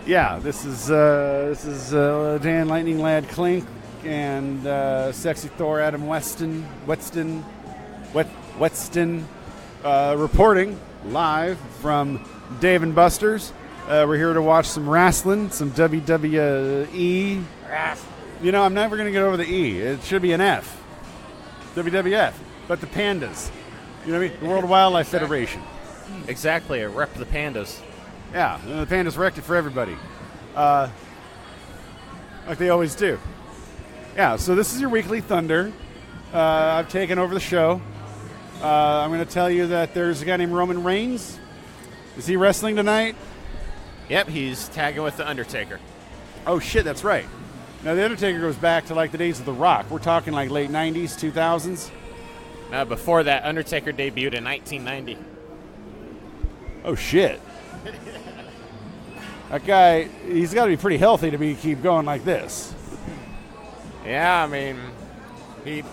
Yeah, this is Dan Lightning Lad Klink and Sexy Thor Adam Weston reporting live from Dave and Buster's. We're here to watch some wrestling, some WWE. You know, I'm never going to get over the E. It should be an F. WWF. But the pandas. You know what I mean? The World Wildlife Federation. Exactly, a rep the pandas. Yeah, and the pandas wrecked it for everybody. Like they always do. Yeah, so this is your Weekly Thunder. I've taken over the show. I'm going to tell you that there's a guy named Roman Reigns. Is he wrestling tonight? Yep, he's tagging with The Undertaker. Oh, shit, that's right. Now, The Undertaker goes back to, like, the days of The Rock. We're talking, like, late 90s, 2000s. Before that, Undertaker debuted in 1990. Oh, shit. That guy, he's got to be pretty healthy to keep going like this. Yeah, I mean, he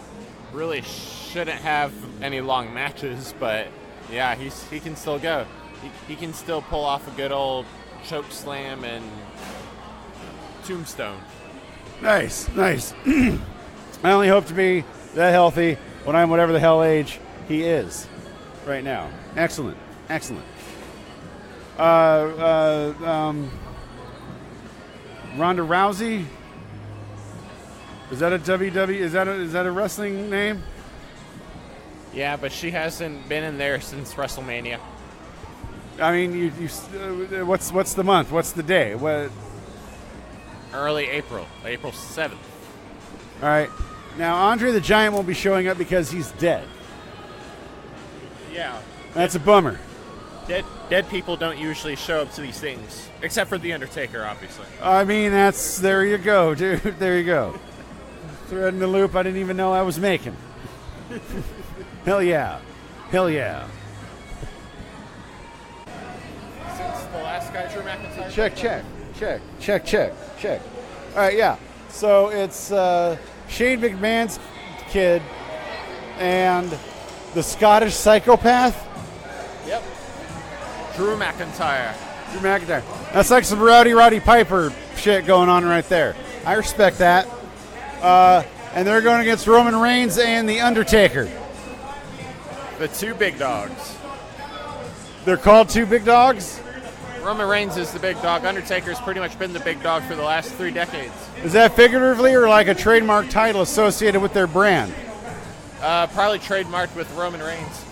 really shouldn't have any long matches, but, yeah, he can still go. He can still pull off a good old choke slam and tombstone. Nice. I only hope to be that healthy when I'm whatever the hell age he is right now. Excellent. Ronda Rousey? Is that a WWE? Is that a wrestling name? Yeah, but she hasn't been in there since WrestleMania. I mean, what's the month? What's the day? What? Early April 7th. All right. Now, Andre the Giant won't be showing up because he's dead. Yeah. That's a bummer. Dead people don't usually show up to these things, except for The Undertaker, obviously. I mean, there you go, dude. There you go. Threading the loop I didn't even know I was making. Hell yeah. Since the last guy, Drew McIntyre. Check. All right, yeah. So it's Shane McMahon's kid and the Scottish psychopath. Yep. Drew McIntyre. That's like some Roddy Piper shit going on right there. I respect that. And they're going against Roman Reigns and The Undertaker. The two big dogs. They're called two big dogs? Roman Reigns is the big dog. Undertaker's pretty much been the big dog for the last 3 decades. Is that figuratively or like a trademark title associated with their brand? Probably trademarked with Roman Reigns.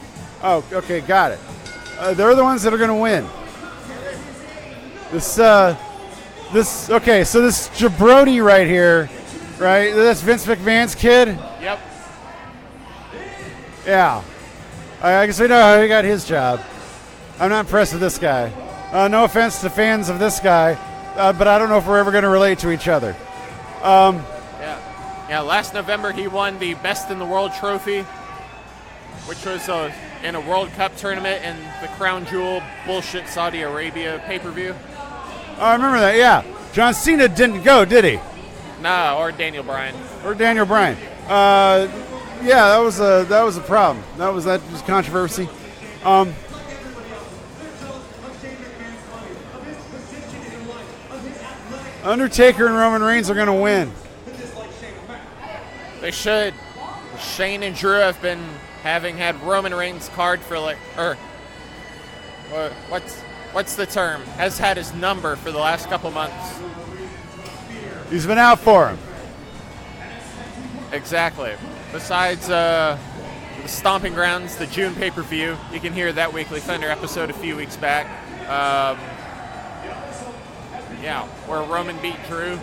Oh, okay, got it. They're the ones that are going to win. So this jabroni right here, right? That's Vince McMahon's kid? Yep. Yeah. I guess we know how he got his job. I'm not impressed with this guy. No offense to fans of this guy, but I don't know if we're ever going to relate to each other. Yeah, last November he won the Best in the World trophy, which was in a World Cup tournament in the Crown Jewel bullshit Saudi Arabia pay-per-view. Oh, I remember that, yeah. John Cena didn't go, did he? Nah, or Daniel Bryan. Yeah, that was a problem. That was controversy. Undertaker and Roman Reigns are going to win. They should. Shane and Drew have been had Roman Reigns card for what's the term? Has had his number for the last couple months. He's been out for him. Exactly. Besides the Stomping Grounds, the June pay-per-view, you can hear that Weekly Thunder episode a few weeks back. Where Roman beat Drew.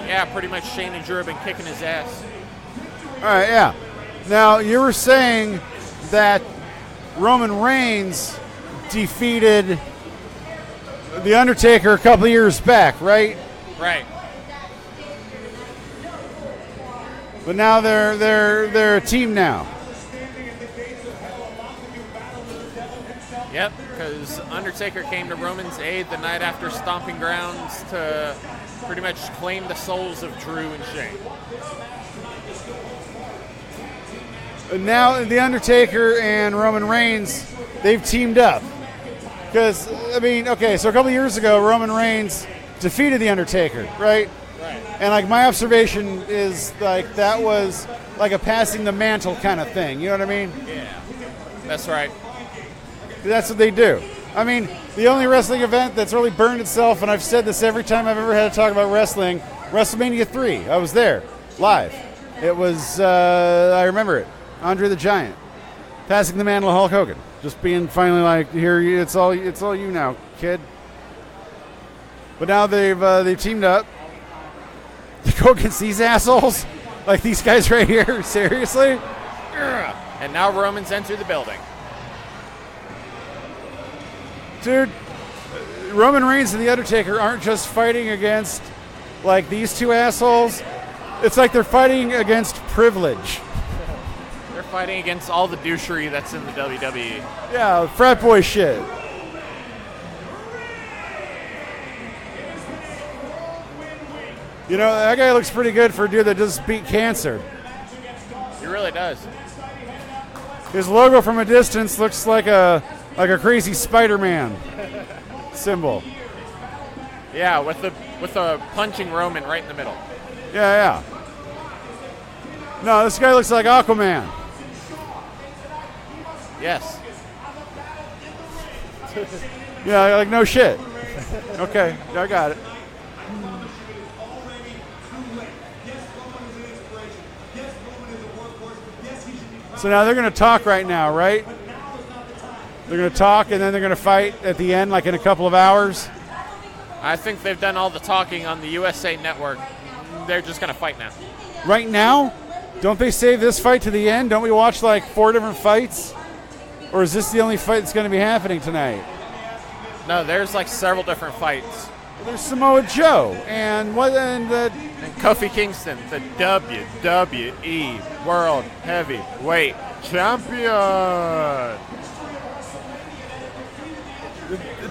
Yeah, pretty much Shane and Drew have been kicking his ass. All right, yeah. Now, you were saying that Roman Reigns defeated The Undertaker a couple years back, right? Right. But now they're a team now. Yep, because Undertaker came to Roman's aid the night after Stomping Grounds to pretty much claim the souls of Drew and Shane. And now The Undertaker and Roman Reigns, they've teamed up. Because, I mean, okay, so a couple years ago, Roman Reigns defeated The Undertaker, right? Right. And like my observation is like that was like a passing the mantle kind of thing. You know what I mean? Yeah. That's right. That's what they do. I mean, the only wrestling event that's really burned itself, and I've said this every time I've ever had to talk about wrestling, WrestleMania 3. I was there, live. It was, I remember it, Andre the Giant, passing the mantle to Hulk Hogan. Just being finally like, here, it's all you now, kid. But now they've teamed up to go against these assholes, like these guys right here. Seriously? And now Roman's entered the building. Dude, Roman Reigns and The Undertaker aren't just fighting against like these two assholes. It's like they're fighting against privilege. They're fighting against all the douchery that's in the WWE. Yeah, frat boy shit. You know, that guy looks pretty good for a dude that just beat cancer. He really does. His logo from a distance looks like a crazy Spider-Man symbol. Yeah, with a punching Roman right in the middle. Yeah. No, this guy looks like Aquaman. Yes. Yeah, like no shit. Okay, I got it. So now they're going to talk right now, right? They're going to talk and then they're going to fight at the end, like in a couple of hours. I think they've done all the talking on the USA Network. They're just going to fight now. Right now? Don't they save this fight to the end? Don't we watch like 4 different fights? Or is this the only fight that's going to be happening tonight? No, there's like several different fights. There's Samoa Joe and And Kofi Kingston, the WWE World Heavyweight Champion.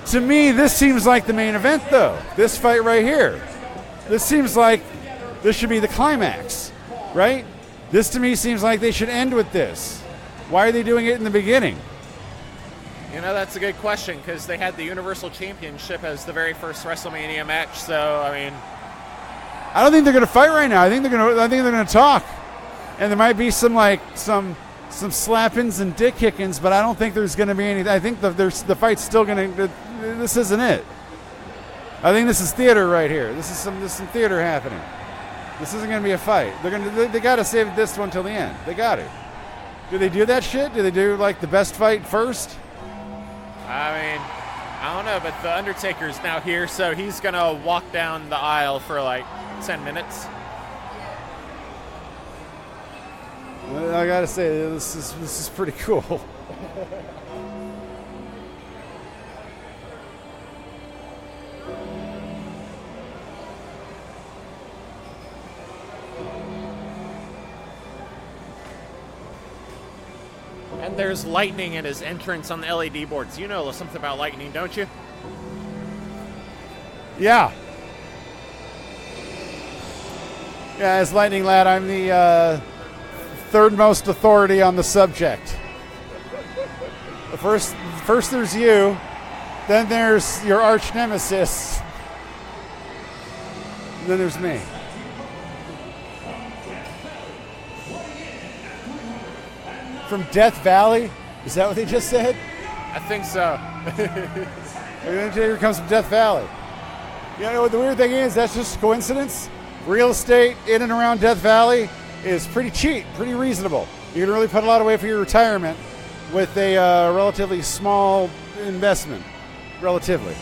To me, this seems like the main event, though. This fight right here. This seems like this should be the climax, right? This to me seems like they should end with this. Why are they doing it in the beginning? You know, that's a good question because they had the Universal Championship as the very first WrestleMania match. So, I mean, I don't think they're going to fight right now. I think they're going to talk, and there might be some slappings and dick kickings, but I don't think there's going to be any. I think the fight's still going to. This isn't it. I think this is theater right here. This is some theater happening. This isn't going to be a fight. They got to save this one till the end. They got to. Do they do that shit? Do they do like the best fight first? I mean, I don't know, but the Undertaker's now here, so he's gonna walk down the aisle for like 10 minutes. I gotta say, this is pretty cool. And there's lightning in his entrance on the LED boards. You know something about lightning, don't you? Yeah. Yeah, as Lightning Lad, I'm the third most authority on the subject. First there's you, then there's your arch nemesis, and then there's me. From Death Valley? Is that what they just said? I think so. The Undertaker comes from Death Valley. You know what the weird thing is? That's just a coincidence. Real estate in and around Death Valley is pretty cheap, pretty reasonable. You can really put a lot away for your retirement with a relatively small investment. Relatively.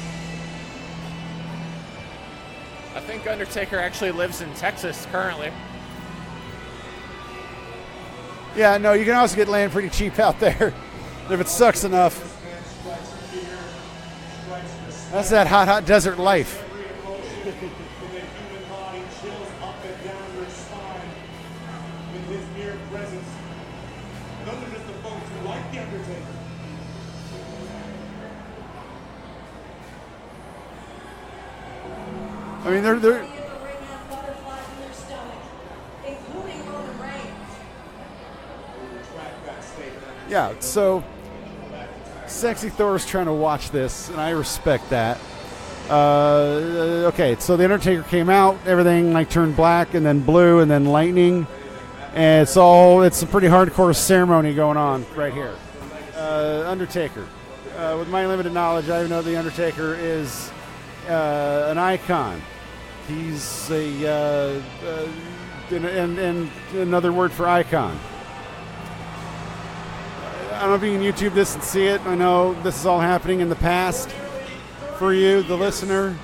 I think Undertaker actually lives in Texas currently. Yeah, no, you can also get land pretty cheap out there if it sucks enough. That's that hot desert life. I mean, they're yeah, so Sexy Thor is trying to watch this, and I respect that. Okay, so the Undertaker came out, everything like turned black and then blue and then lightning, and it's a pretty hardcore ceremony going on right here. Undertaker. With my limited knowledge, I know the Undertaker is an icon. He's and another word for icon. I don't know if you can YouTube this and see it. I know this is all happening in the past for you, the listener.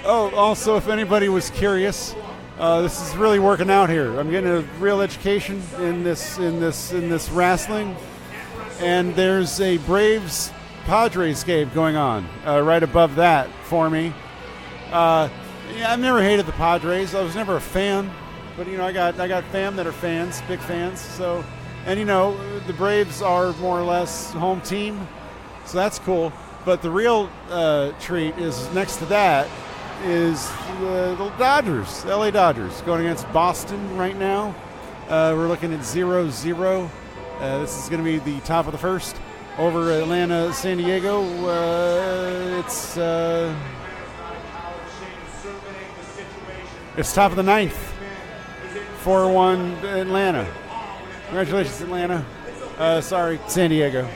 Oh, also, if anybody was curious, this is really working out here. I'm getting a real education in this wrestling, and there's a Braves Padres game going on right above that for me. Yeah, I've never hated the Padres. I was never a fan, but I got fam that are fans, big fans. So, and the Braves are more or less home team, so that's cool. But the real treat is next to that is the Dodgers, the LA Dodgers, going against Boston right now. We're looking at 0-0. This is going to be the top of the first over Atlanta, San Diego. It's top of the ninth. 4-1 Atlanta. Congratulations, Atlanta. Sorry, San Diego.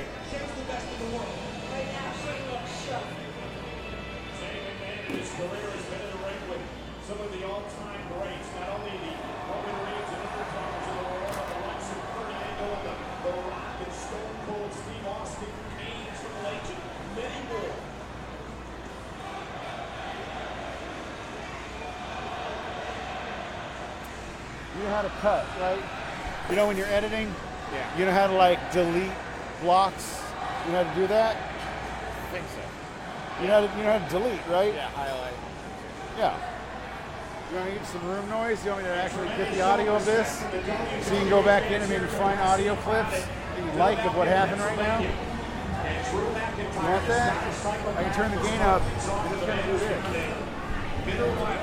How to cut, right? When you're editing, Yeah. you know how to delete blocks. You know how to do that. I think so. You know how to delete, right? Yeah, highlight. Yeah. You want to get some room noise? You want me to actually get the audio of this, so you can go back in and maybe find audio clips that you like of what happened right now? You want that? I can turn the gain up. I'm just going to do this. You know what I'm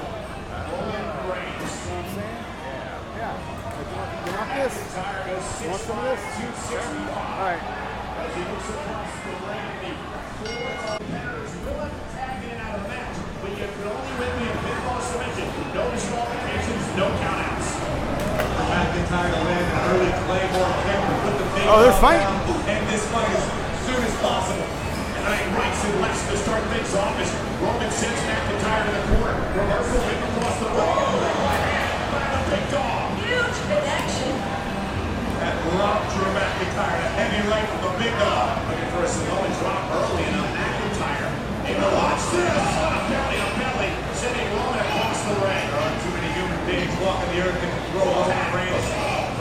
saying? Yeah. You want this? You want some of this? All right. Oh, they're fighting. And this fight as soon as possible. And I rights and lefts to start things off as Roman sends McIntyre to the corner. Reversal hit across the ring. Big dog. Huge connection. That love Drew McIntyre, a heavy right from the big dog. Looking for a Samoan drop early and a McIntyre. Able to watch this. Belly to belly, sending Roman across the ring. Too many human beings walking the earth can throw Roman Reigns.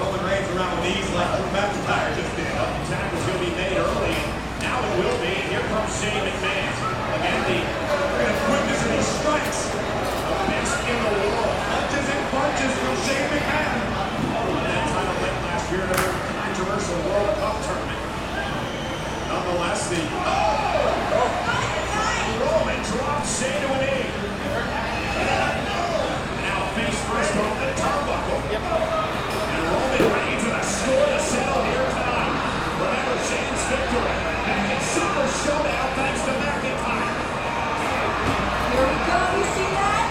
Roman Reigns around with ease like Drew McIntyre just did. Attack was going to be made early. Now it will be. Here comes Shane McMahon. Again, the quickness of these strikes. The best in the world. Punches and punches from Shane McMahon. That title win last year in a controversial World Cup tournament. Nonetheless, Roman drops Shane to a knee. Now face first over the turnbuckle. And Roman Reigns with a score to settle here tonight. Remember Shane's victory. Back in Summer Showdown thanks to McIntyre. Here we go. You see that?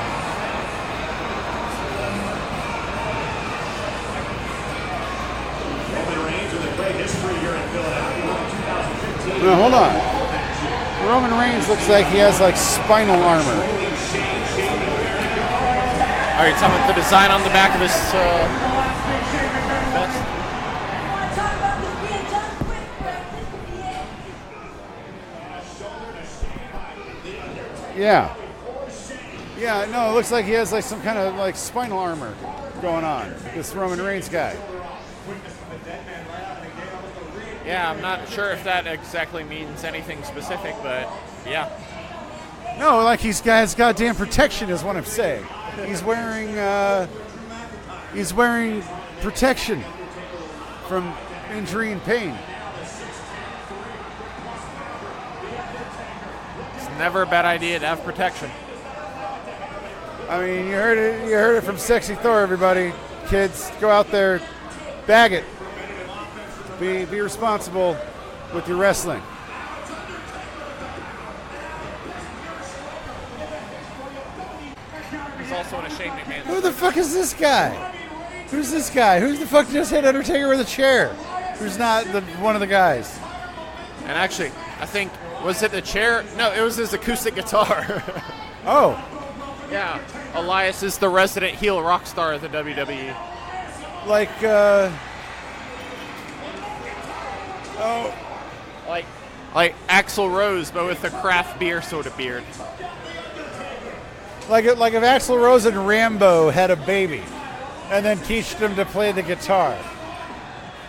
Roman Reigns with a great history here in Philadelphia in 2015. No, hold on. Roman Reigns looks like he has spinal armor. Are you talking about the design on the back of his vest? I want to talk about this being done quick, Greg. This could be it. Yeah. Yeah, no, it looks like he has some kind of spinal armor going on. This Roman Reigns guy. Yeah, I'm not sure if that exactly means anything specific, but yeah. No, he's got goddamn protection is what I'm saying. He's wearing protection from injury and pain. It's never a bad idea to have protection. I mean, you heard it. You heard it from Sexy Thor, everybody. Kids, go out there, bag it. Be responsible with your wrestling. He's also in a Shane McMahon. Who the fuck is this guy? Who's this guy? Who the fuck just hit Undertaker with a chair? Who's not one of the guys? And actually, I think, was it the chair? No, it was his acoustic guitar. Oh. Yeah. Elias is the resident heel rock star of the WWE. Like, Like Axl Rose, but with a craft beer sort of beard. like if Axl Rose and Rambo had a baby and then teached him to play the guitar.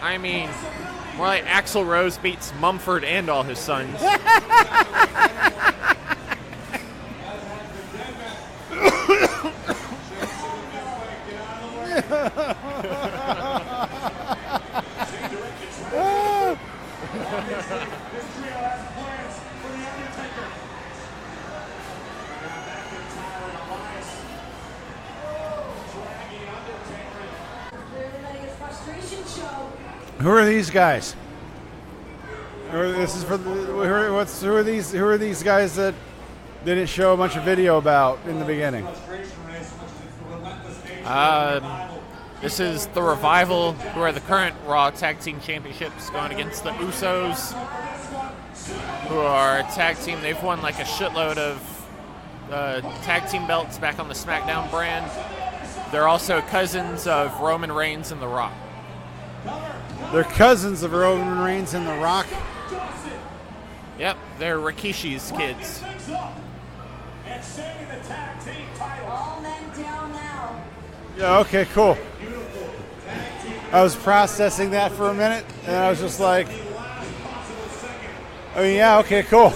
I mean, more like Axl Rose beats Mumford and all his sons. Who are these guys? This is for who are these guys that didn't show a bunch of video about in the beginning? This is the Revival, who are the current Raw Tag Team Championships, going against the Usos, who are a tag team. They've won like a shitload of tag team belts back on the SmackDown brand. They're also cousins of Roman Reigns and The Rock. They're cousins of Roman Reigns and The Rock. Yep, they're Rikishi's kids. All men down now. Yeah, okay, cool. I was processing that for a minute, and I was just like, I mean, yeah, okay, cool.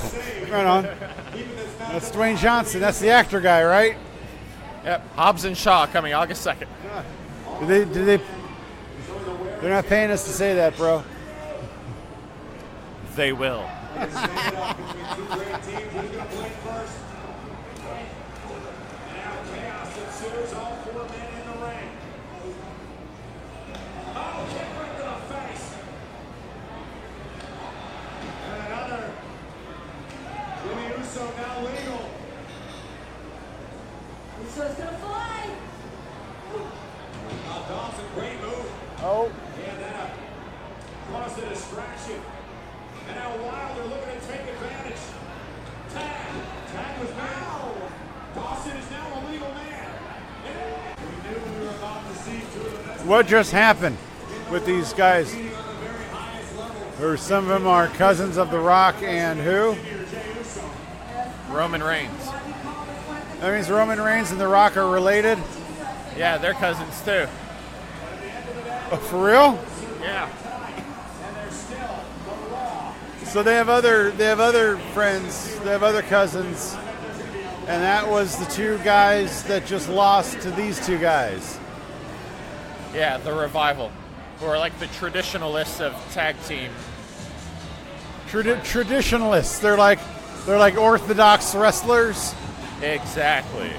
Right on. That's Dwayne Johnson. That's the actor guy, right? Yep, Hobbs and Shaw coming August 2nd. Did they? They're not paying us to say that, bro. They will. Uso's gonna fly. Dawson, great move. Oh. And that caused a distraction. And now Wilder looking to take advantage. Tag was made. Dawson is now a legal man. We knew we were about to see two of the best. What just happened with these guys? Or some of them are cousins of The Rock and who? Roman Reigns. That means Roman Reigns and The Rock are related? Yeah, they're cousins too. Oh, for real? Yeah. So they have other friends, they have other cousins, and that was the two guys that just lost to these two guys. Yeah, the Revival, who are like the traditionalists of tag team. Traditionalists. They're like orthodox wrestlers. Exactly.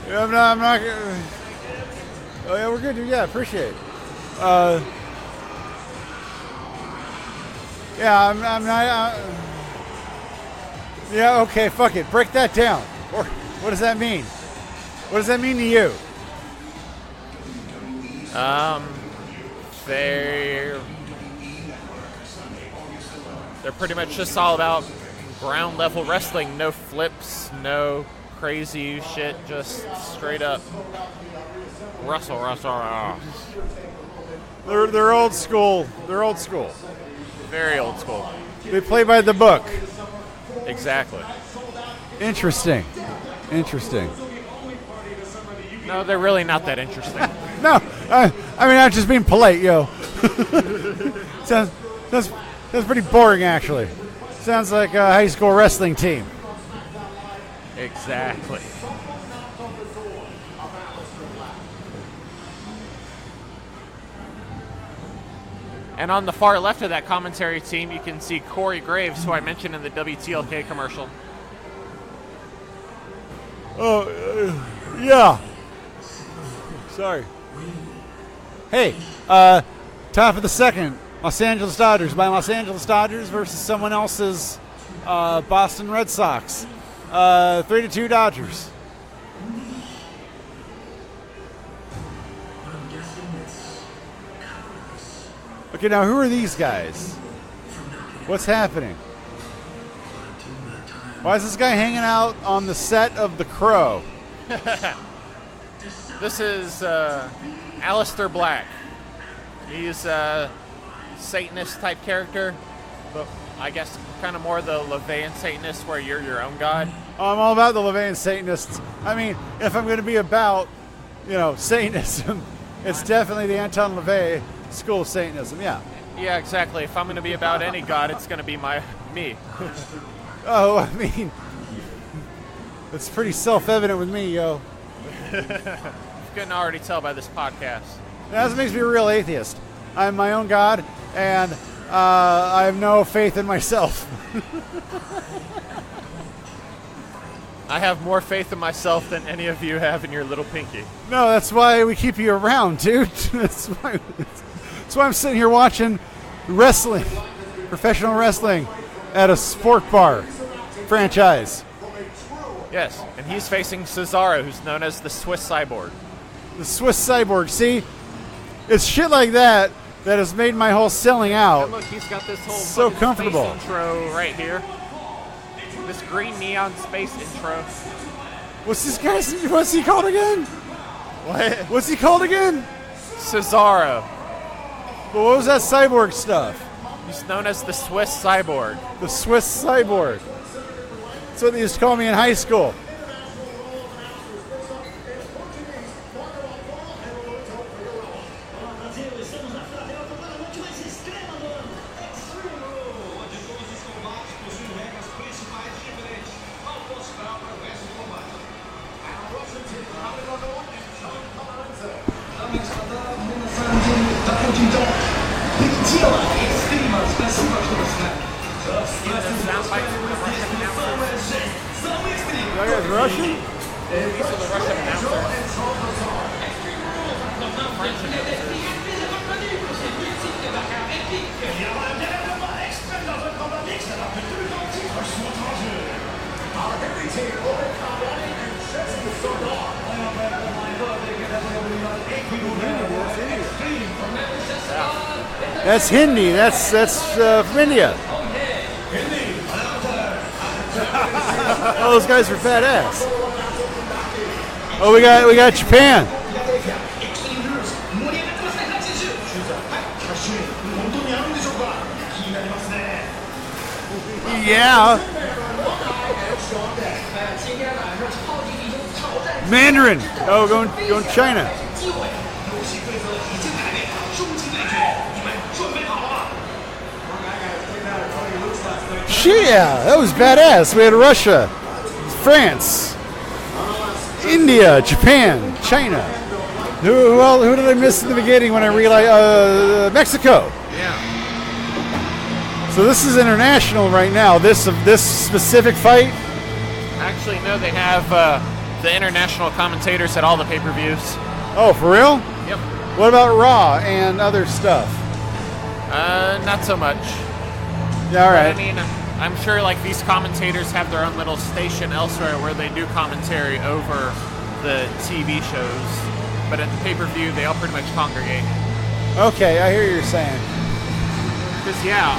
Yeah, I'm not. Oh yeah, we're good. Yeah, appreciate it. Yeah, I'm not. Yeah, okay, fuck it. Break that down. Or what does that mean? What does that mean to you? They're pretty much just all about ground level wrestling. No flips, no crazy shit, just straight up wrestle. They're old school. They're old school. Very old school. They play by the book. Exactly. Interesting. No, they're really not that interesting. No, I mean I'm just being polite, yo. sounds pretty boring, actually. Sounds like a high school wrestling team. Exactly. And on the far left of that commentary team, you can see Corey Graves, who I mentioned in the WTLK commercial. Yeah. Sorry. Hey, top of the second, Los Angeles Dodgers by Los Angeles Dodgers versus someone else's Boston Red Sox. 3-2 Dodgers. Okay, now who are these guys? What's happening? Why is this guy hanging out on the set of The Crow? This is Aleister Black. He's a Satanist type character, but I guess kind of more the LaVeyan Satanist where you're your own god. I'm all about the LaVeyan Satanists. I mean, if I'm going to be about, Satanism, it's definitely the Anton LaVey school of Satanism, yeah. Yeah, exactly. If I'm going to be about any god, it's going to be me. Oh, I mean, it's pretty self-evident with me, yo. You couldn't already tell by this podcast. That makes me a real atheist. I'm my own god, and I have no faith in myself. I have more faith in myself than any of you have in your little pinky. No, that's why we keep you around, dude. That's why I'm sitting here watching wrestling, professional wrestling, at a sport bar franchise. Yes, and he's facing Cesaro, who's known as the Swiss Cyborg. The Swiss Cyborg, see? It's shit like that that has made my whole selling out And look, he's got this whole so fucking comfortable. space intro right here. This green neon space intro. What's he called again? What? What's he called again? Cesaro. Well, what was that cyborg stuff? He's known as the Swiss Cyborg. The Swiss Cyborg. That's what they used to call me in high school. That guy's Russian? These are the Russian announcers. French announcers. That's Hindi. That's from India. Oh, those guys are badass. Oh, we got Japan. Yeah. Mandarin. Oh, going China. Yeah, that was badass. We had Russia, France, India, Japan, China. Who did I miss in the beginning when I realized Mexico? Yeah. So this is international right now. This specific fight. Actually, no, they have the international commentators at all the pay-per-views. Oh, for real? Yep. What about Raw and other stuff? Not so much. Yeah, all right. But, I mean, I'm sure like these commentators have their own little station elsewhere where they do commentary over the TV shows. But at the pay-per-view, they all pretty much congregate. Okay, I hear what you're saying. Because yeah,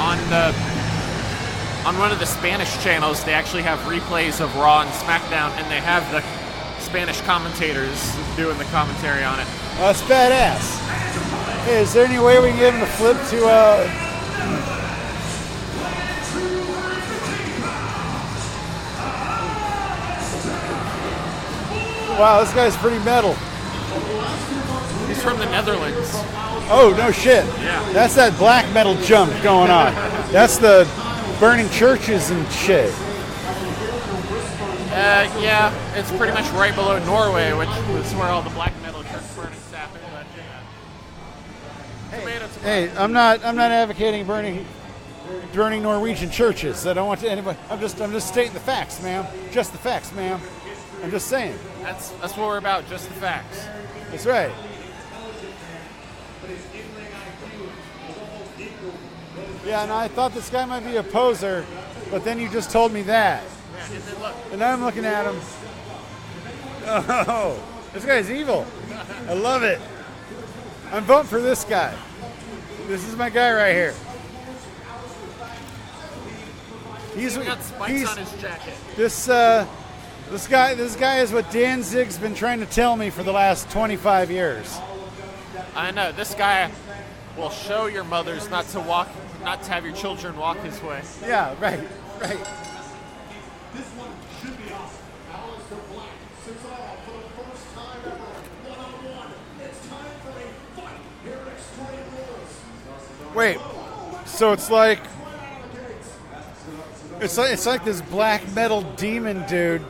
on one of the Spanish channels, they actually have replays of Raw and SmackDown, and they have the Spanish commentators doing the commentary on it. Well, that's badass. Hey, is there any way we can get him to flip to Wow, this guy's pretty metal. He's from the Netherlands. Oh, no shit. Yeah. That's that black metal jump going on. That's the burning churches and shit. Yeah, it's pretty much right below Norway, which was where all the black metal church burnings happened. But, tomato. Hey, I'm not advocating burning Norwegian churches. I don't want to anybody. I'm just stating the facts, ma'am. Just the facts, ma'am. I'm just saying. That's what we're about, just the facts. That's right. Yeah, and I thought this guy might be a poser, but then you just told me that. Yeah, and then look. And now I'm looking at him. Oh, this guy's evil. I love it. I'm voting for this guy. This is my guy right here. He's got spikes on his jacket. This guy is what Danzig's been trying to tell me for the last 25 years. I know. This guy will show your mothers not to have your children walk his way. Yeah, right. This one should be awesome. Aleister Black sits off for the first time ever. One-on-one. It's time for a fight here at Extreme Rules. Wait, so it's like this black metal demon dude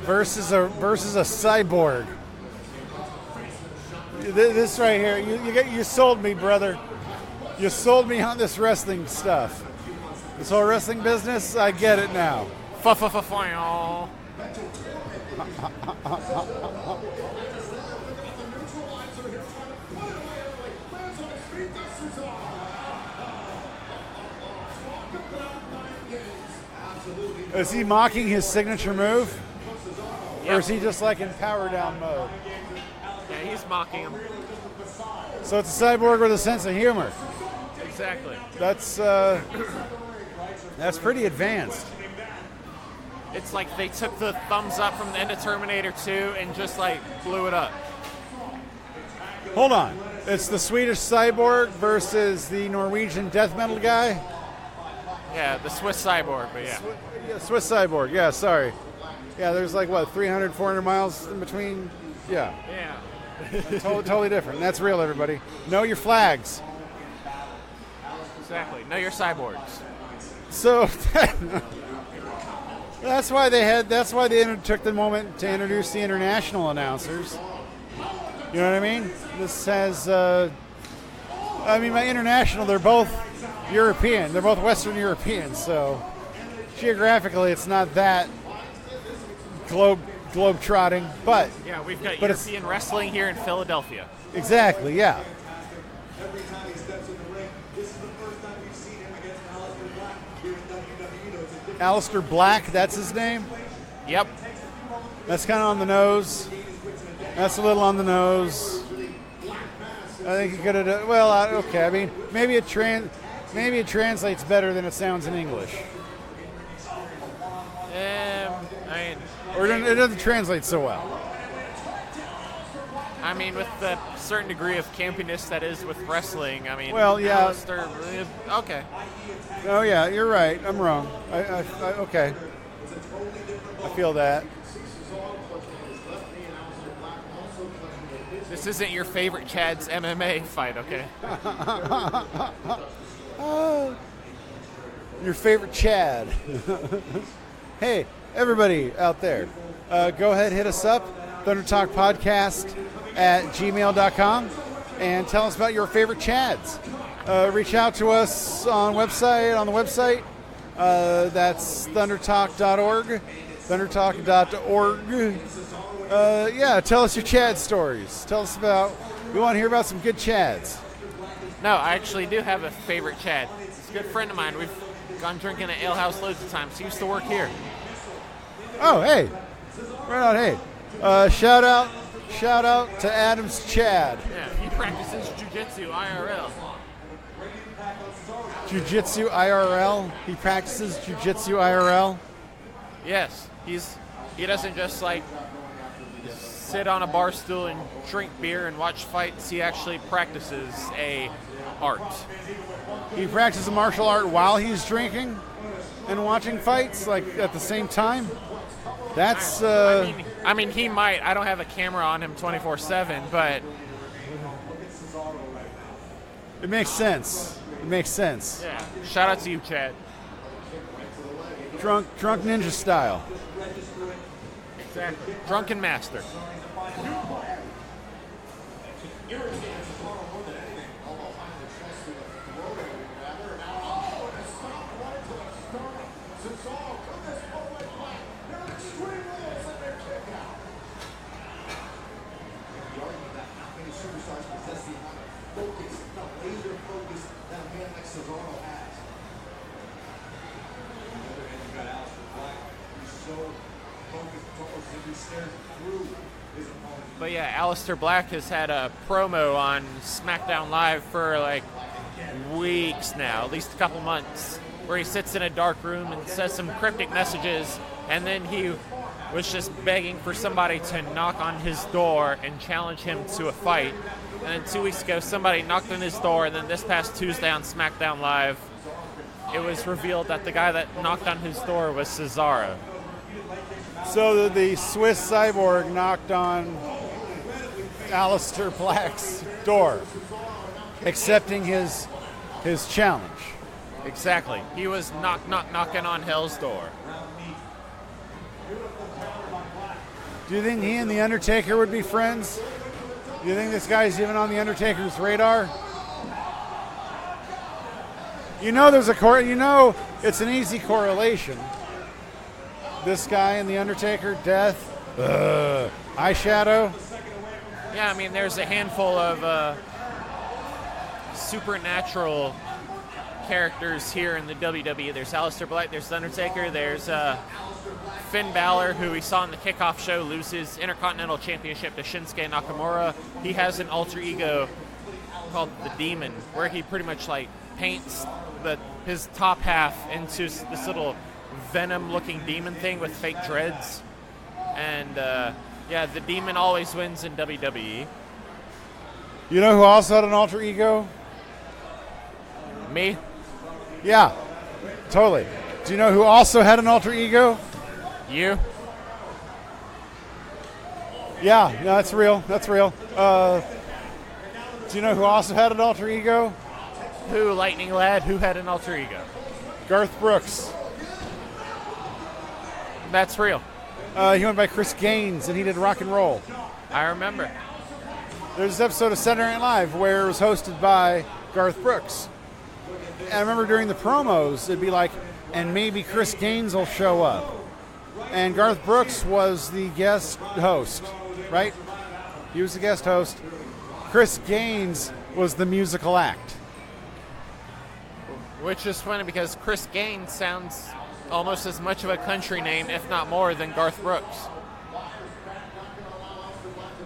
versus a cyborg. This right here, you sold me, brother. You sold me on this wrestling stuff. This whole wrestling business, I get it now. Is he mocking his signature move? Yep. Or is he just like in power down mode? Yeah, he's mocking him. So it's a cyborg with a sense of humor. Exactly. That's pretty advanced. It's like they took the thumbs up from the end of Terminator 2 and just like blew it up. Hold on. It's the Swedish cyborg versus the Norwegian death metal guy? Yeah, the Swiss cyborg, but yeah. Swiss cyborg, yeah, sorry. Yeah, there's like, 300, 400 miles in between? Yeah. Yeah. Totally different. That's real, everybody. Know your flags. Exactly. Know your cyborgs. So that's why they took the moment to introduce the international announcers. You know what I mean? This has, by international, they're both European. They're both Western Europeans, so geographically it's not that globe trotting, but yeah, we've got European wrestling here in Philadelphia. Exactly, yeah. Every time he steps in the ring, this is the first time we've seen him against Aleister Black here in WWE. Aleister Black, that's his name? Yep. That's kind of on the nose. That's a little on the nose. I think he could have done, okay. I mean, maybe it translates better than it sounds in English. Or it doesn't translate so well. I mean, with the certain degree of campiness that is with wrestling, I mean, yeah. Aleister, okay. Oh, yeah, you're right. I'm wrong. Okay. I feel that. This isn't your favorite Chad's MMA fight, okay? Your favorite Chad. Hey, everybody out there, go ahead, hit us up, thundertalkpodcast@gmail.com, and tell us about your favorite Chads. Reach out to us on the website. That's thundertalk.org, thundertalk.org. Tell us your Chad stories. Tell us we want to hear about some good Chads. No, I actually do have a favorite Chad. He's a good friend of mine. We've gone drinking at Ale House loads of times. He used to work here. Oh, hey. Right on, hey. Shout out to Adam's Chad. Yeah, he practices jiu-jitsu IRL. Jiu-jitsu IRL? He practices jiu-jitsu IRL? Yes. He doesn't just like sit on a bar stool and drink beer and watch fights. He actually practices a art. He practices a martial art while he's drinking and watching fights, like at the same time? That's I mean he might. I don't have a camera on him 24/7, but it makes sense. Yeah. Shout out to you, Chad. Drunk ninja style. Exactly. Drunken master. But yeah, Aleister Black has had a promo on SmackDown Live for like weeks now, at least a couple months, where he sits in a dark room and says some cryptic messages, and then he was just begging for somebody to knock on his door and challenge him to a fight. And then 2 weeks ago, somebody knocked on his door, and then this past Tuesday on SmackDown Live, it was revealed that the guy that knocked on his door was Cesaro. So the Swiss cyborg knocked on Aleister Black's door, accepting his challenge. Exactly. He was knocking on hell's door. Do you think he and The Undertaker would be friends? Do you think this guy's even on The Undertaker's radar? You know there's it's an easy correlation. This guy and The Undertaker, death, eyeshadow. Yeah, I mean, there's a handful of supernatural characters here in the WWE. There's Aleister Black, there's The Undertaker, there's Finn Balor, who we saw in the kickoff show lose his Intercontinental Championship to Shinsuke Nakamura. He has an alter ego called the Demon, where he pretty much like paints his top half into this little Venom-looking demon thing with fake dreads. And yeah, the Demon always wins in WWE. You know who also had an alter ego? Me? Yeah, totally. Do you know who also had an alter ego? You? Yeah, no, that's real. That's real. Do you know who also had an alter ego? Who, Lightning Lad? Who had an alter ego? Garth Brooks. That's real. He went by Chris Gaines, and he did rock and roll. I remember. There's this episode of Saturday Night Live where it was hosted by Garth Brooks. And I remember during the promos, it'd be like, and maybe Chris Gaines will show up. And Garth Brooks was the guest host, right? He was the guest host. Chris Gaines was the musical act. Which is funny because Chris Gaines sounds almost as much of a country name, if not more, than Garth Brooks.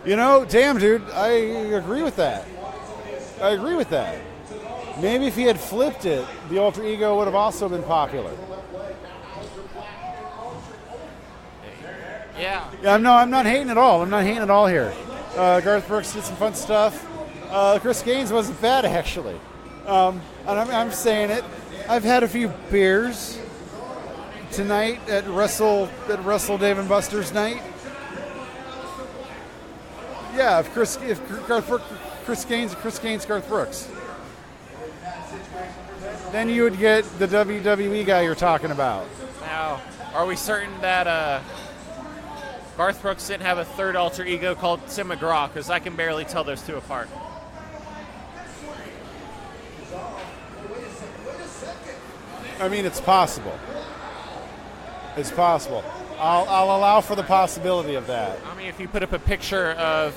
You know, damn, dude, I agree with that. I agree with that. Maybe if he had flipped it, the alter ego would have also been popular. Yeah. Yeah, I'm not hating at all. I'm not hating at all here. Garth Brooks did some fun stuff. Chris Gaines wasn't bad, actually. And I'm saying it. I've had a few beers tonight at Russell Dave & Buster's night. Yeah, if Chris Gaines, Garth Brooks. Then you would get the WWE guy you're talking about. Now, are we certain that Garth Brooks didn't have a third alter ego called Tim McGraw? Because I can barely tell those two apart. I mean, it's possible. It's possible. I'll allow for the possibility of that. I mean, if you put up a picture of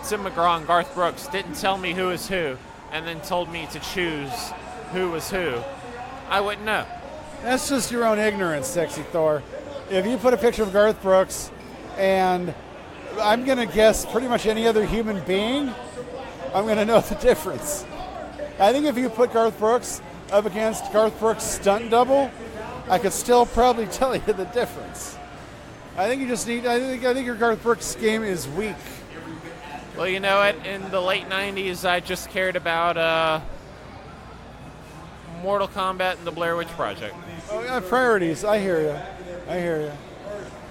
Tim McGraw and Garth Brooks, didn't tell me who is who, and then told me to choose who was who, I wouldn't know. That's just your own ignorance, Sexy Thor. If you put a picture of Garth Brooks and I'm going to guess pretty much any other human being, I'm going to know the difference. I think if you put Garth Brooks up against Garth Brooks' stunt double, I could still probably tell you the difference. I think you just need. I think your Garth Brooks game is weak. Well, you know what? In the late '90s, I just cared about Mortal Kombat and the Blair Witch Project. Oh, yeah, priorities. I hear you.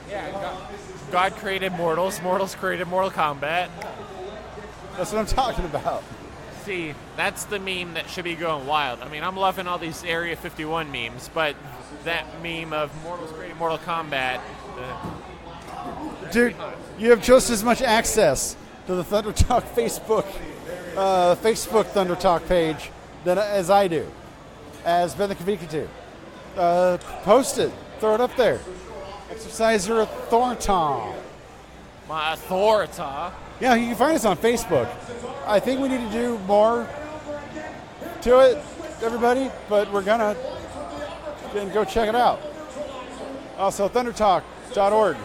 Yeah, God created mortals. Mortals created Mortal Kombat. That's what I'm talking about. See, that's the meme that should be going wild. I mean, I'm loving all these Area 51 memes, but that meme of mortals creating Mortal Kombat. Dude, you have just as much access to the Thunder Talk Facebook Thunder Talk page as I do, as Ben the Kavika do. Post it. Throw it up there. Exercise your authority. My authority. Yeah, you can find us on Facebook. I think we need to do more to it, everybody, but we're gonna go check it out. Also, thundertalk.org.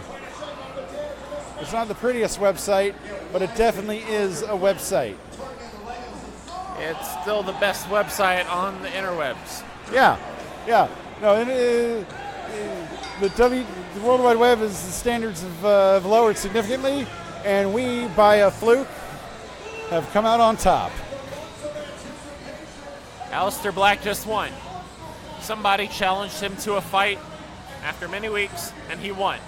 It's not the prettiest website, but it definitely is a website. It's still the best website on the interwebs. Yeah. No, the World Wide Web is the standards have lowered significantly, and we, by a fluke, have come out on top. Aleister Black just won. Somebody challenged him to a fight after many weeks, and he won.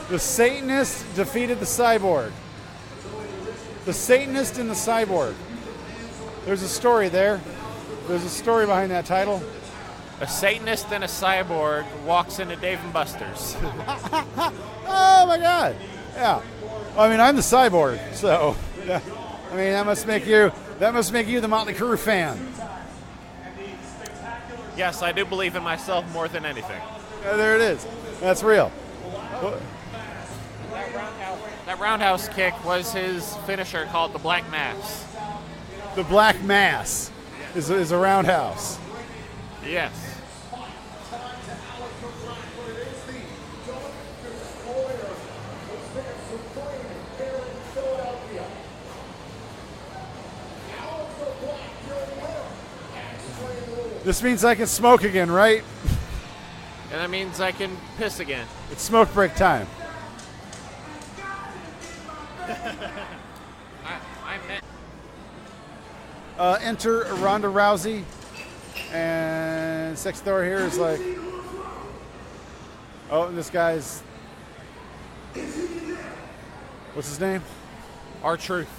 The Satanist defeated the Cyborg. The Satanist and the Cyborg. There's a story there. There's a story behind that title. A Satanist and a cyborg walks into Dave & Buster's. Oh my God! Yeah. Well, I mean, I'm the Cyborg, so yeah. I mean, that must make you the Motley Crue fan. Yes, I do believe in myself more than anything. Yeah, there it is. That's real. Well, That roundhouse kick was his finisher, called the Black Mass. the Black Mass is a roundhouse. Yes. This means I can smoke again, right? And that means I can piss again. It's smoke break time. I meant. Enter Ronda Rousey, and Sexy Thor here is like, oh, this guy's, what's his name? R-Truth.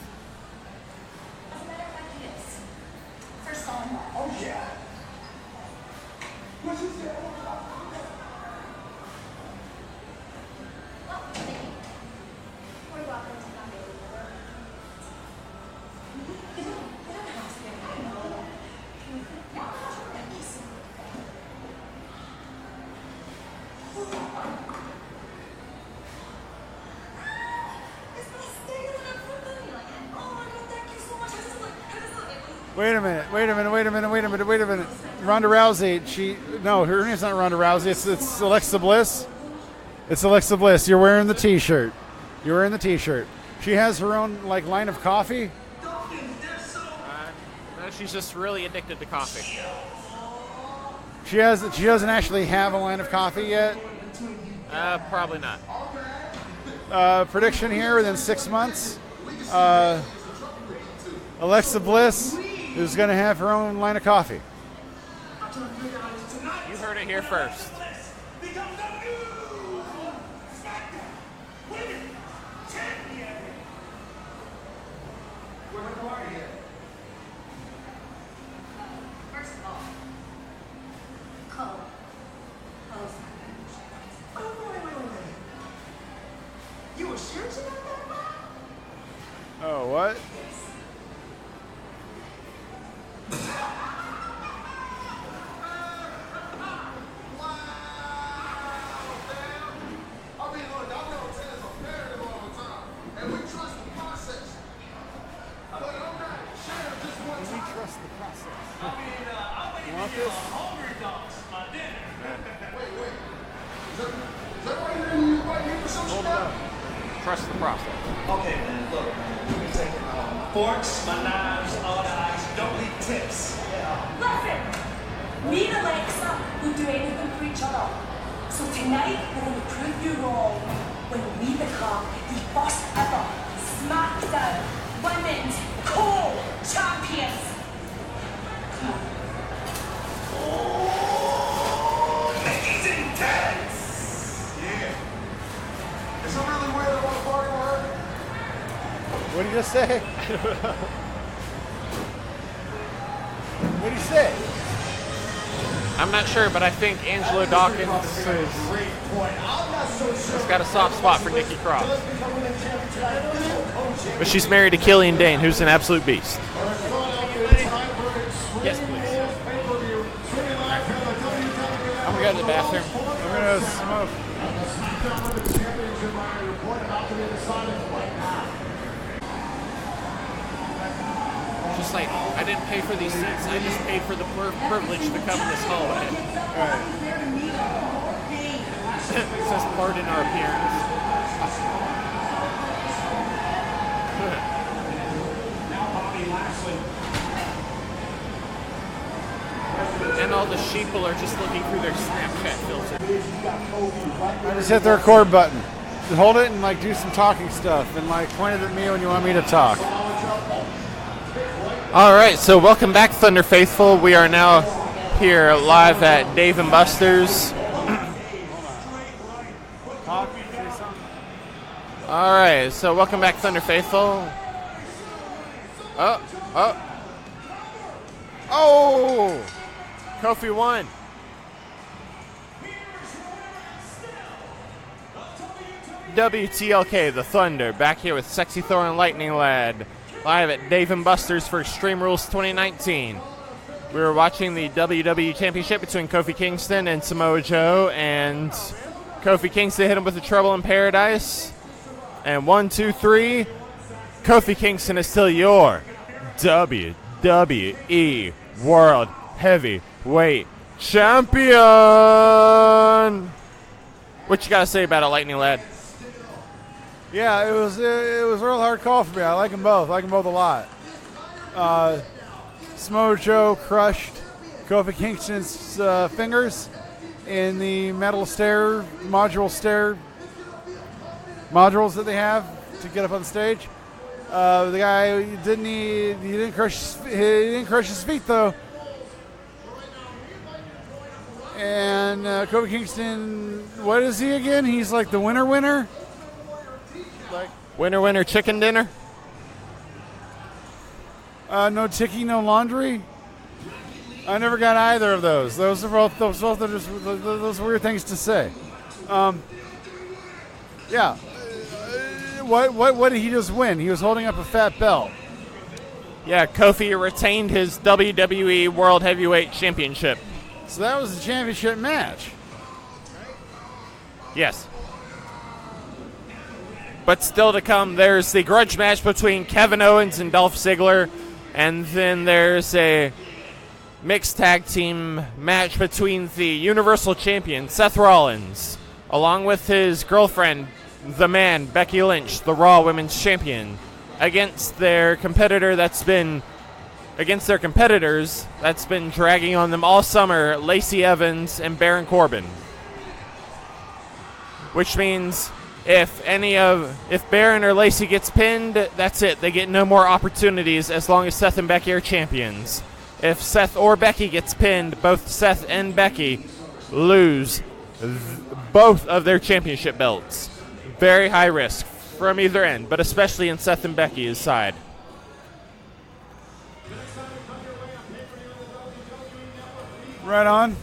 Wait a minute. Ronda Rousey, her name's not Ronda Rousey, it's Alexa Bliss. It's Alexa Bliss. You're wearing the t-shirt. She has her own line of coffee. No, she's just really addicted to coffee. She doesn't actually have a line of coffee yet. Probably not. Prediction here within 6 months, Alexa Bliss is going to have her own line of coffee. You heard it here first. Oh, what? Trust the process. Okay, man, look. We're taking forks, my knives, all the ice. Don't leave tips. Listen, me and Alexa will do anything for each other. So tonight, we're going to prove you wrong when we become the first ever SmackDown Women's Co-Champions. Come on. Make it intense! Yeah. Is it really weird to want to party with her? What did you just say? What did he say? I'm not sure, but I think Angelo Dawkins has got a soft spot for Nikki Cross. But she's married to Killian Dane, who's an absolute beast. Yes, please. I'm going to go to the bathroom. I'm going to smoke. Just like, I didn't pay for these seats. I just paid for the privilege to come in this hallway. It says pardon our appearance. And all the sheeple are just looking through their Snapchat filter. I just hit the record button. Just hold it and like do some talking stuff and like point it at me when you want me to talk. All right, so welcome back, Thunder Faithful. We are now here live at Dave & Buster's. All right, so welcome back, Thunder Faithful. Oh! Kofi won. WTLK, the Thunder, back here with Sexy Thor and Lightning Lad, live at Dave & Buster's for Extreme Rules 2019. We were watching the WWE Championship between Kofi Kingston and Samoa Joe, and Kofi Kingston hit him with the Trouble in Paradise. And 1, 2, 3, Kofi Kingston is still your WWE World Heavyweight Champion. What you got to say about it, Lightning Lad? Yeah, it was a real hard call for me. I like them both. I like them both a lot. Samoa Joe crushed Kofi Kingston's fingers in the metal modules that they have to get up on stage. The guy didn't crush his feet though. And Kofi Kingston, what is he again? He's like the winner. Like winner chicken dinner. No ticky, no laundry. I never got either of those. Those are just those weird things to say. Yeah. What did he just win? He was holding up a fat belt. Yeah, Kofi retained his WWE World Heavyweight Championship. So that was the championship match. Yes. But still to come, there's the grudge match between Kevin Owens and Dolph Ziggler. And then there's a mixed tag team match between the Universal Champion, Seth Rollins, along with his girlfriend, the man, Becky Lynch, the Raw Women's Champion, against their competitors that's been dragging on them all summer, Lacey Evans and Baron Corbin. Which means if Baron or Lacey gets pinned, that's it. They get no more opportunities as long as Seth and Becky are champions. If Seth or Becky gets pinned, both Seth and Becky lose both of their championship belts. Very high risk from either end, but especially in Seth and Becky's side. Right on.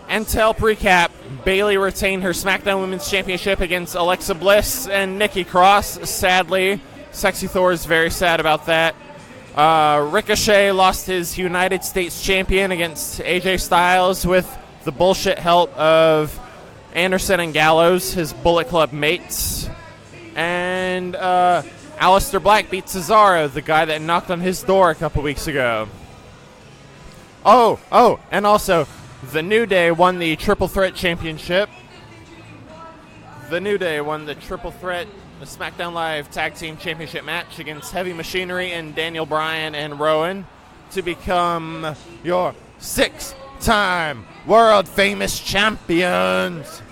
And to help recap, Bayley retained her SmackDown Women's Championship against Alexa Bliss and Nikki Cross. Sadly, Sexy Thor is very sad about that. Ricochet lost his United States Champion against AJ Styles with the bullshit help of Anderson and Gallows, his Bullet Club mates. And Aleister Black beat Cesaro, the guy that knocked on his door a couple weeks ago. Oh, and also, The New Day won the Triple Threat Championship. The New Day won the Triple Threat, the SmackDown Live Tag Team Championship match against Heavy Machinery and Daniel Bryan and Rowan to become your 6-time world famous champions.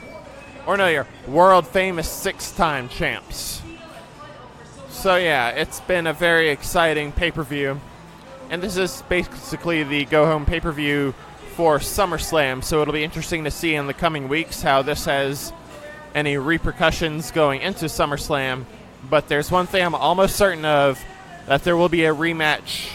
Or no, your world famous 6-time champs. So yeah, it's been a very exciting pay-per-view. And this is basically the go-home pay-per-view for SummerSlam, so it'll be interesting to see in the coming weeks how this has any repercussions going into SummerSlam. But there's one thing I'm almost certain of, that there will be a rematch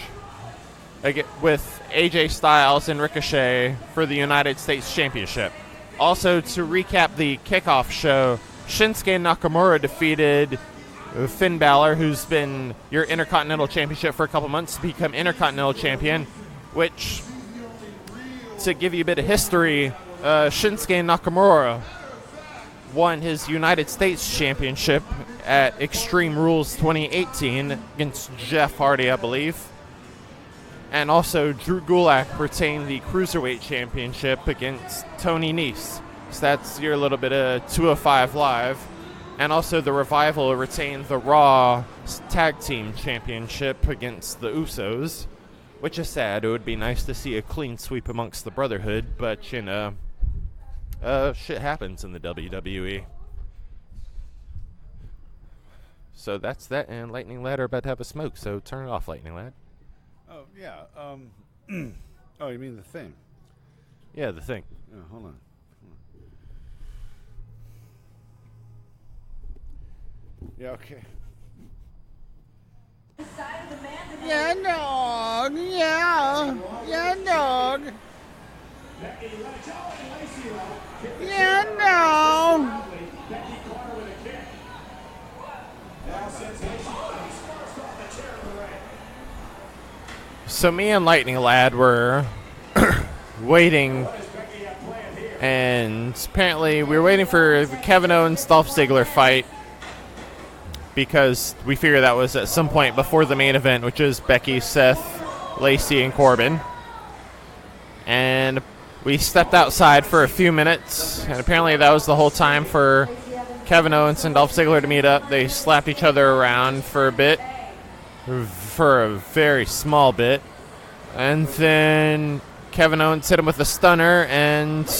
with AJ Styles and Ricochet for the United States Championship. Also, to recap the kickoff show, Shinsuke Nakamura defeated Finn Balor, who's been your Intercontinental Championship for a couple months, to become Intercontinental Champion, which, to give you a bit of history, Shinsuke Nakamura won his United States Championship at Extreme Rules 2018 against Jeff Hardy, I believe. And also Drew Gulak retained the Cruiserweight Championship against Tony Nese. So that's your little bit of 205 Live. And also the Revival retained the Raw Tag Team Championship against the Usos, which is sad. It would be nice to see a clean sweep amongst the Brotherhood, but, you know, shit happens in the WWE. So that's that, and Lightning Lad are about to have a smoke, so turn it off, Lightning Lad. Oh, yeah. Oh, you mean the thing? Yeah, the thing. Oh, hold on. Yeah, okay. Yeah, dog. Yeah. Yeah, dog. Yeah, dog. So me and Lightning Lad were waiting, and apparently we were waiting for the Kevin Owens Dolph Ziggler fight, because we figured that was at some point before the main event, which is Becky, Seth, Lacey, and Corbin. And we stepped outside for a few minutes, and apparently that was the whole time for Kevin Owens and Dolph Ziggler to meet up. They slapped each other around for a bit, for a very small bit. And then Kevin Owens hit him with a stunner, and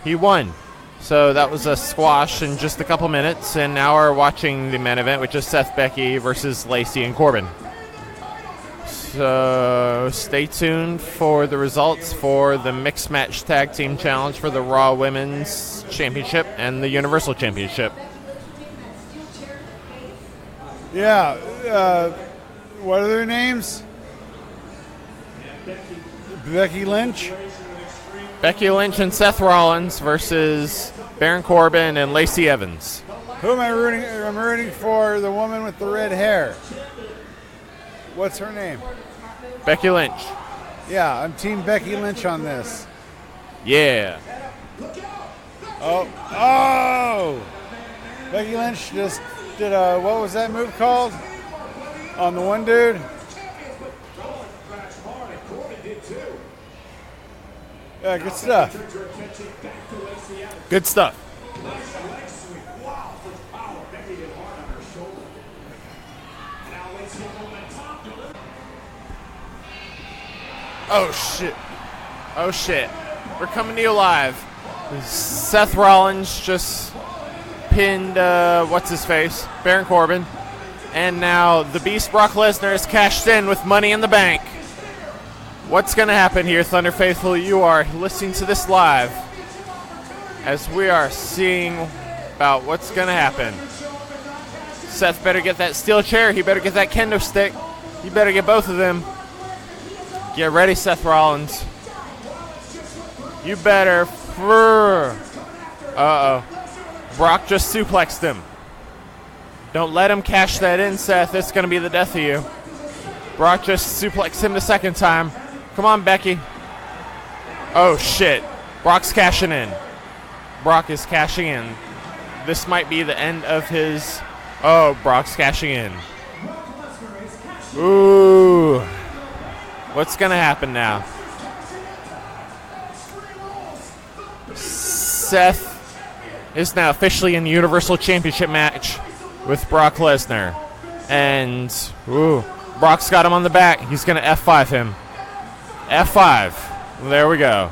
he won. So that was a squash in just a couple minutes, and now we're watching the main event, which is Seth, Becky versus Lacey and Corbin. So stay tuned for the results for the Mixed Match Tag Team Challenge for the Raw Women's Championship and the Universal Championship. Yeah, what are their names? Becky Lynch? Becky Lynch and Seth Rollins versus Baron Corbin and Lacey Evans. Who am I rooting? I'm rooting for the woman with the red hair. What's her name? Becky Lynch. Yeah, I'm Team Becky Lynch on this. Yeah. Oh! Becky Lynch just did a, what was that move called? On the one dude? Yeah, good stuff. Good stuff. Oh shit. Oh shit. We're coming to you live. Seth Rollins just pinned, what's his face? Baron Corbin. And now the Beast Brock Lesnar is cashed in with Money in the Bank. What's going to happen here, Thunder Faithful? You are listening to this live as we are seeing about what's going to happen. Seth better get that steel chair. He better get that kendo stick. You better get both of them. Get ready, Seth Rollins. You better. Uh-oh. Brock just suplexed him. Don't let him cash that in, Seth. It's going to be the death of you. Brock just suplexed him the second time. Come on, Becky. Oh, shit. Brock's cashing in. Brock is cashing in. This might be the end of his... Oh, Brock's cashing in. Ooh. What's going to happen now? Seth is now officially in the Universal Championship match with Brock Lesnar. And, ooh, Brock's got him on the back. He's going to F5 him. F5. There we go.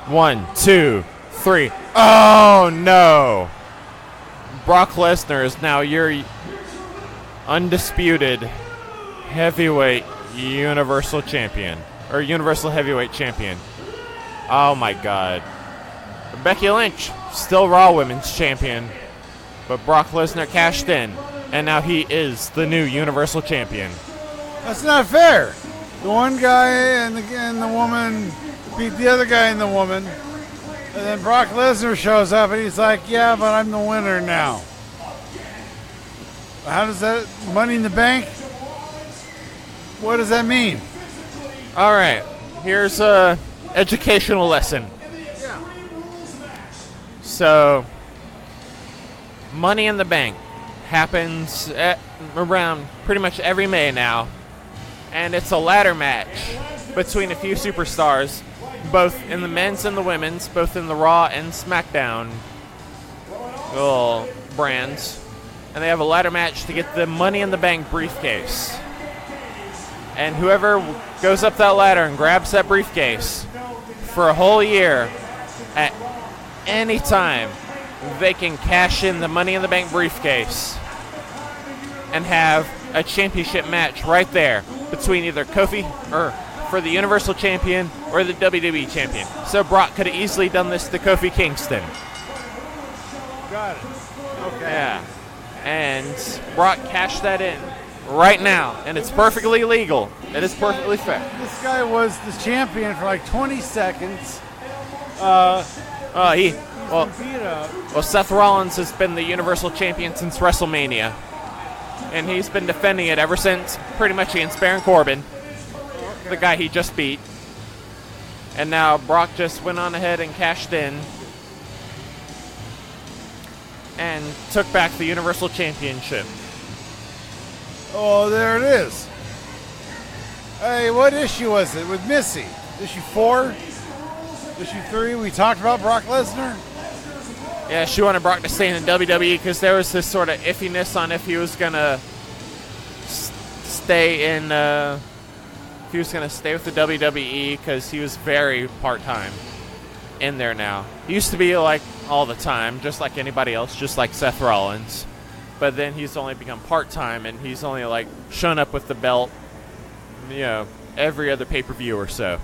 1, 2, 3. Oh, no. Brock Lesnar is now your undisputed heavyweight Universal Champion. Or Universal Heavyweight Champion. Oh, my God. Becky Lynch, still Raw Women's Champion. But Brock Lesnar cashed in. And now he is the new Universal Champion. That's not fair. The one guy and the woman beat the other guy and the woman. And then Brock Lesnar shows up and he's like, yeah, but I'm the winner now. How does that, Money in the Bank? What does that mean? All right, here's a educational lesson. Yeah. So, Money in the Bank happens around pretty much every May now. And it's a ladder match between a few superstars, both in the men's and the women's, both in the Raw and SmackDown little brands, and they have a ladder match to get the Money in the Bank briefcase. And whoever goes up that ladder and grabs that briefcase for a whole year, at any time, they can cash in the Money in the Bank briefcase and have a championship match right there between either Kofi or for the Universal Champion or the WWE Champion. So Brock could have easily done this to Kofi Kingston. Got it. Okay. Yeah. And Brock cashed that in right now, and it's perfectly legal. It is perfectly fair. This guy was the champion for like 20 seconds. Well, Beat up. Seth Rollins has been the Universal Champion since WrestleMania, and he's been defending it ever since, pretty much against Baron Corbin, the guy he just beat. And now Brock just went on ahead and cashed in and took back the Universal Championship. Oh, there it is. Hey, what issue was it with Missy? Issue 4? Issue 3? We talked about Brock Lesnar? Yeah, she wanted Brock to stay in the WWE because there was this sort of iffiness on if he was gonna stay in, if he was gonna stay with the WWE because he was very part-time in there now. He used to be like all the time, just like anybody else, just like Seth Rollins. But then he's only become part-time, and he's only like shown up with the belt, every other pay-per-view or so.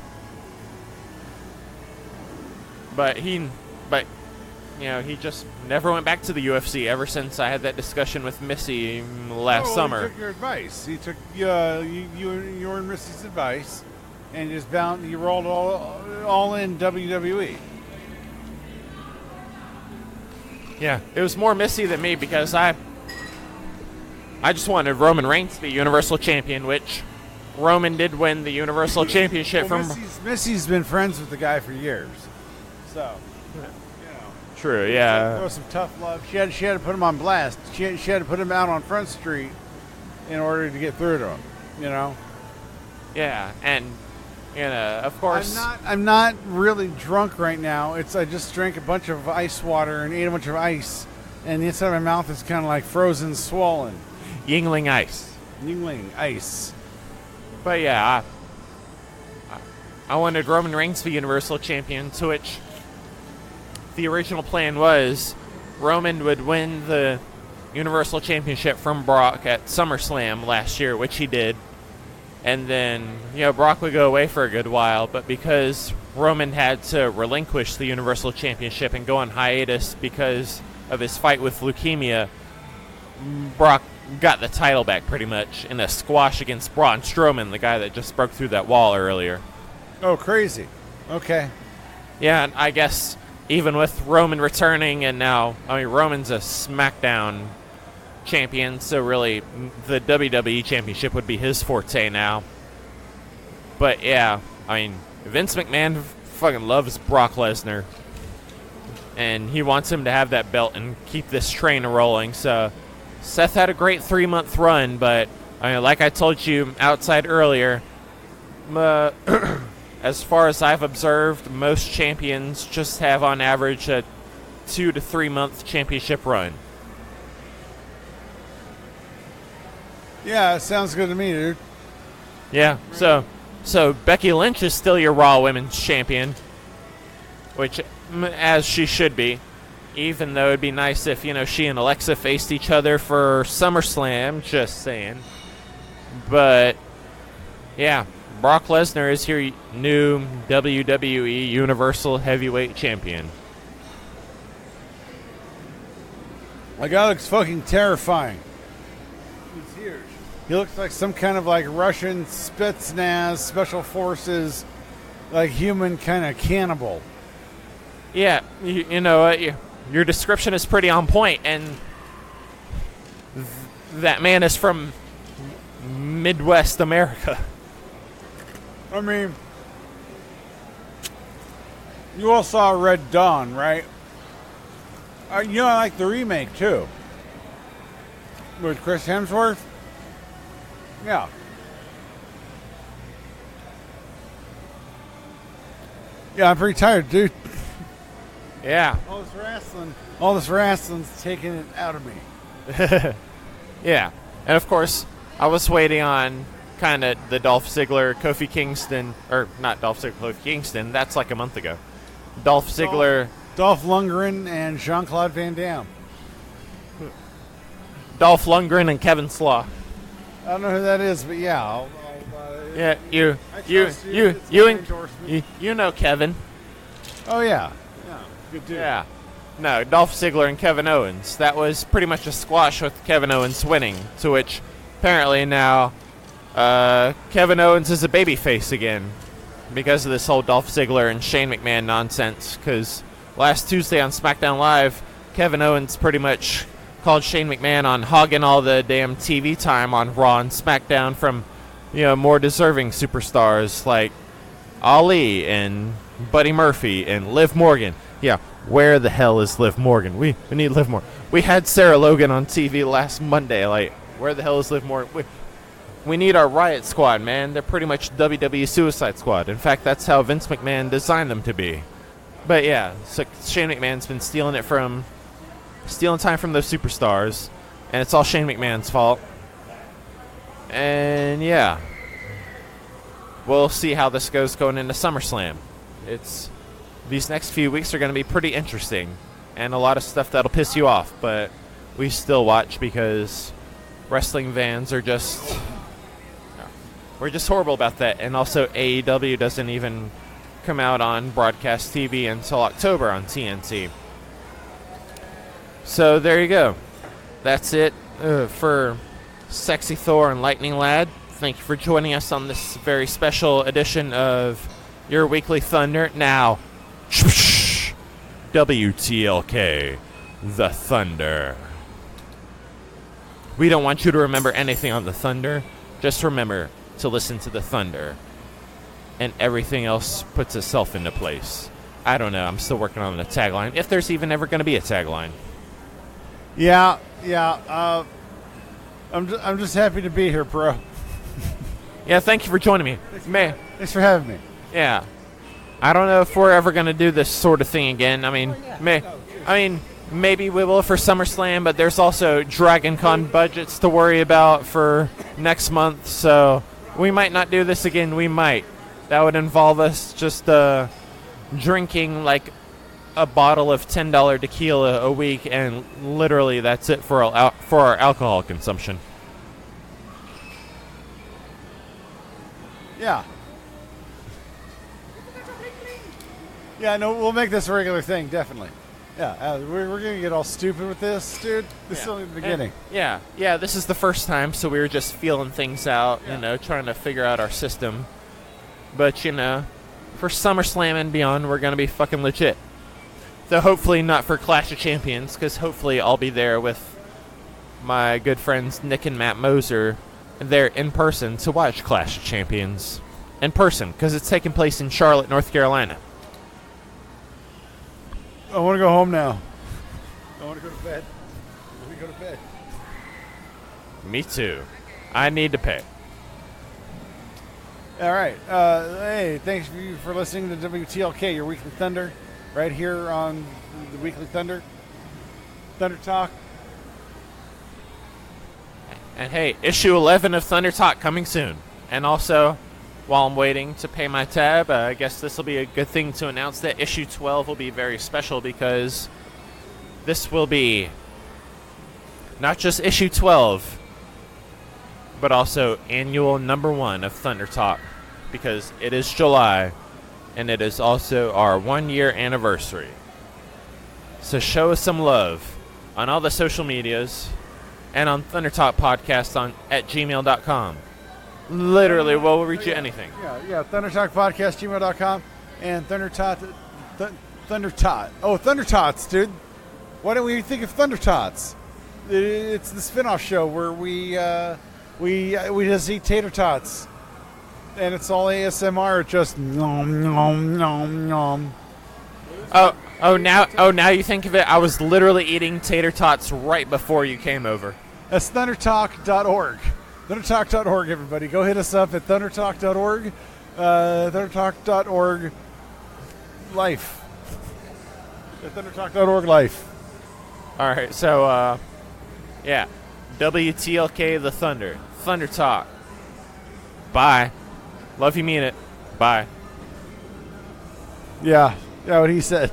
But he just never went back to the UFC ever since I had that discussion with Missy last summer. He took your advice. He took you and Missy's advice, and you rolled all in WWE. Yeah, it was more Missy than me because I just wanted Roman Reigns to be Universal Champion, which Roman did win the Universal Championship from. Missy's been friends with the guy for years, so. True, yeah. There was some tough love. She had to put him on blast. She had to put him out on Front Street in order to get through to him. Yeah, and of course. I'm not really drunk right now. I just drank a bunch of ice water and ate a bunch of ice, and the inside of my mouth is kind of like frozen, swollen. Yingling ice. Yingling ice. But yeah, I wanted Roman Reigns to be Universal Champion, to which the original plan was Roman would win the Universal Championship from Brock at SummerSlam last year, which he did. And then, Brock would go away for a good while, but because Roman had to relinquish the Universal Championship and go on hiatus because of his fight with leukemia, Brock got the title back pretty much in a squash against Braun Strowman, the guy that just broke through that wall earlier. Oh, crazy. Okay. Yeah, and I guess even with Roman returning, and now, Roman's a SmackDown champion, so really the WWE Championship would be his forte now. But yeah, Vince McMahon fucking loves Brock Lesnar, and he wants him to have that belt and keep this train rolling. So Seth had a great 3-month run, but like I told you outside earlier, as far as I've observed, most champions just have on average a 2 to 3 month championship run. Yeah, it sounds good to me, dude. Yeah, so Becky Lynch is still your Raw Women's Champion, which, as she should be, even though it'd be nice if, she and Alexa faced each other for SummerSlam, just saying. But, yeah, Brock Lesnar is your new WWE Universal Heavyweight Champion. My guy looks fucking terrifying. He's huge. He looks like some kind of Russian Spetsnaz, Special Forces, human kind of cannibal. Yeah, your description is pretty on point, and that man is from Midwest America. You all saw Red Dawn, right? I like the remake, too. With Chris Hemsworth? Yeah. Yeah, I'm pretty tired, dude. Yeah. All this wrestling's taking it out of me. Yeah. And, of course, I was waiting on kind of the Dolph Ziggler, Kofi Kingston, or not Dolph Ziggler, Kofi Kingston. That's like a month ago. Dolph Ziggler. Dolph Lundgren and Jean-Claude Van Damme. Dolph Lundgren and Kevin Slaw. I don't know who that is, but yeah. Yeah, you know Kevin. Oh, yeah. Yeah, good dude. Yeah. No, Dolph Ziggler and Kevin Owens. That was pretty much a squash with Kevin Owens winning, to which apparently now Kevin Owens is a babyface again because of this whole Dolph Ziggler and Shane McMahon nonsense, because last Tuesday on SmackDown Live, Kevin Owens pretty much called Shane McMahon on hogging all the damn TV time on Raw and SmackDown from, more deserving superstars like Ali and Buddy Murphy and Liv Morgan. Yeah, where the hell is Liv Morgan? We need Liv Morgan. We had Sarah Logan on TV last Monday. Like, where the hell is Liv Morgan? We need our Riot Squad, man. They're pretty much WWE Suicide Squad. In fact, that's how Vince McMahon designed them to be. But yeah, so Shane McMahon's been stealing time from those superstars, and it's all Shane McMahon's fault. And yeah, we'll see how this goes going into SummerSlam. These next few weeks are going to be pretty interesting, and a lot of stuff that'll piss you off, but we still watch because wrestling fans are we're just horrible about that. And also AEW doesn't even come out on broadcast TV until October on TNT. So there you go. That's it for Sexy Thor and Lightning Lad. Thank you for joining us on this very special edition of Your Weekly Thunder. Now, WTLK, the Thunder. We don't want you to remember anything on the Thunder. Just remember to listen to the Thunder. And everything else puts itself into place. I don't know. I'm still working on the tagline. If there's even ever going to be a tagline. Yeah. I'm just happy to be here, bro. Yeah, thank you for joining me. Thanks for having me. Yeah. I don't know if we're ever going to do this sort of thing again. Maybe we will for SummerSlam, but there's also Dragon Con budgets to worry about for next month, so we might not do this again. We might. That would involve us just drinking like a bottle of $10 tequila a week, and literally that's it for our alcohol consumption. Yeah. Yeah, no, we'll make this a regular thing, definitely. Yeah, we're going to get all stupid with this, dude. This is only the beginning. Yeah, this is the first time, so we were just feeling things out, trying to figure out our system. But, for SummerSlam and beyond, we're going to be fucking legit. Though hopefully not for Clash of Champions, because hopefully I'll be there with my good friends Nick and Matt Moser there in person to watch Clash of Champions. In person, because it's taking place in Charlotte, North Carolina. I want to go home now. I want to go to bed. Me too. I need to pay. All right. Hey, thanks for listening to WTLK, Your Weekly Thunder, right here on the Weekly Thunder Talk. And hey, issue 11 of Thunder Talk coming soon. And also, while I'm waiting to pay my tab, I guess this will be a good thing to announce that issue 12 will be very special, because this will be not just issue 12, but also annual number 1 of Thunder Talk, because it is July, and it is also our 1-year anniversary. So show us some love on all the social medias and on Thunder Talk Podcast at gmail.com. Literally, we'll reach you anything. Yeah, Thunder Talk Podcast, gmail.com, and Thunder Tot. Oh, Thunder Tots, dude. Why don't we think of Thunder Tots? It's the spin-off show where we just eat tater tots, and it's all ASMR, just nom nom nom nom. Now you think of it, I was literally eating tater tots right before you came over. That's thundertalk.org. Thundertalk.org, everybody. Go hit us up at thundertalk.org. Thundertalk.org. Life. At thundertalk.org life. All right, so, yeah. WTLK The Thunder. Thunder Talk. Bye. Love you, mean it. Bye. Yeah, what he said.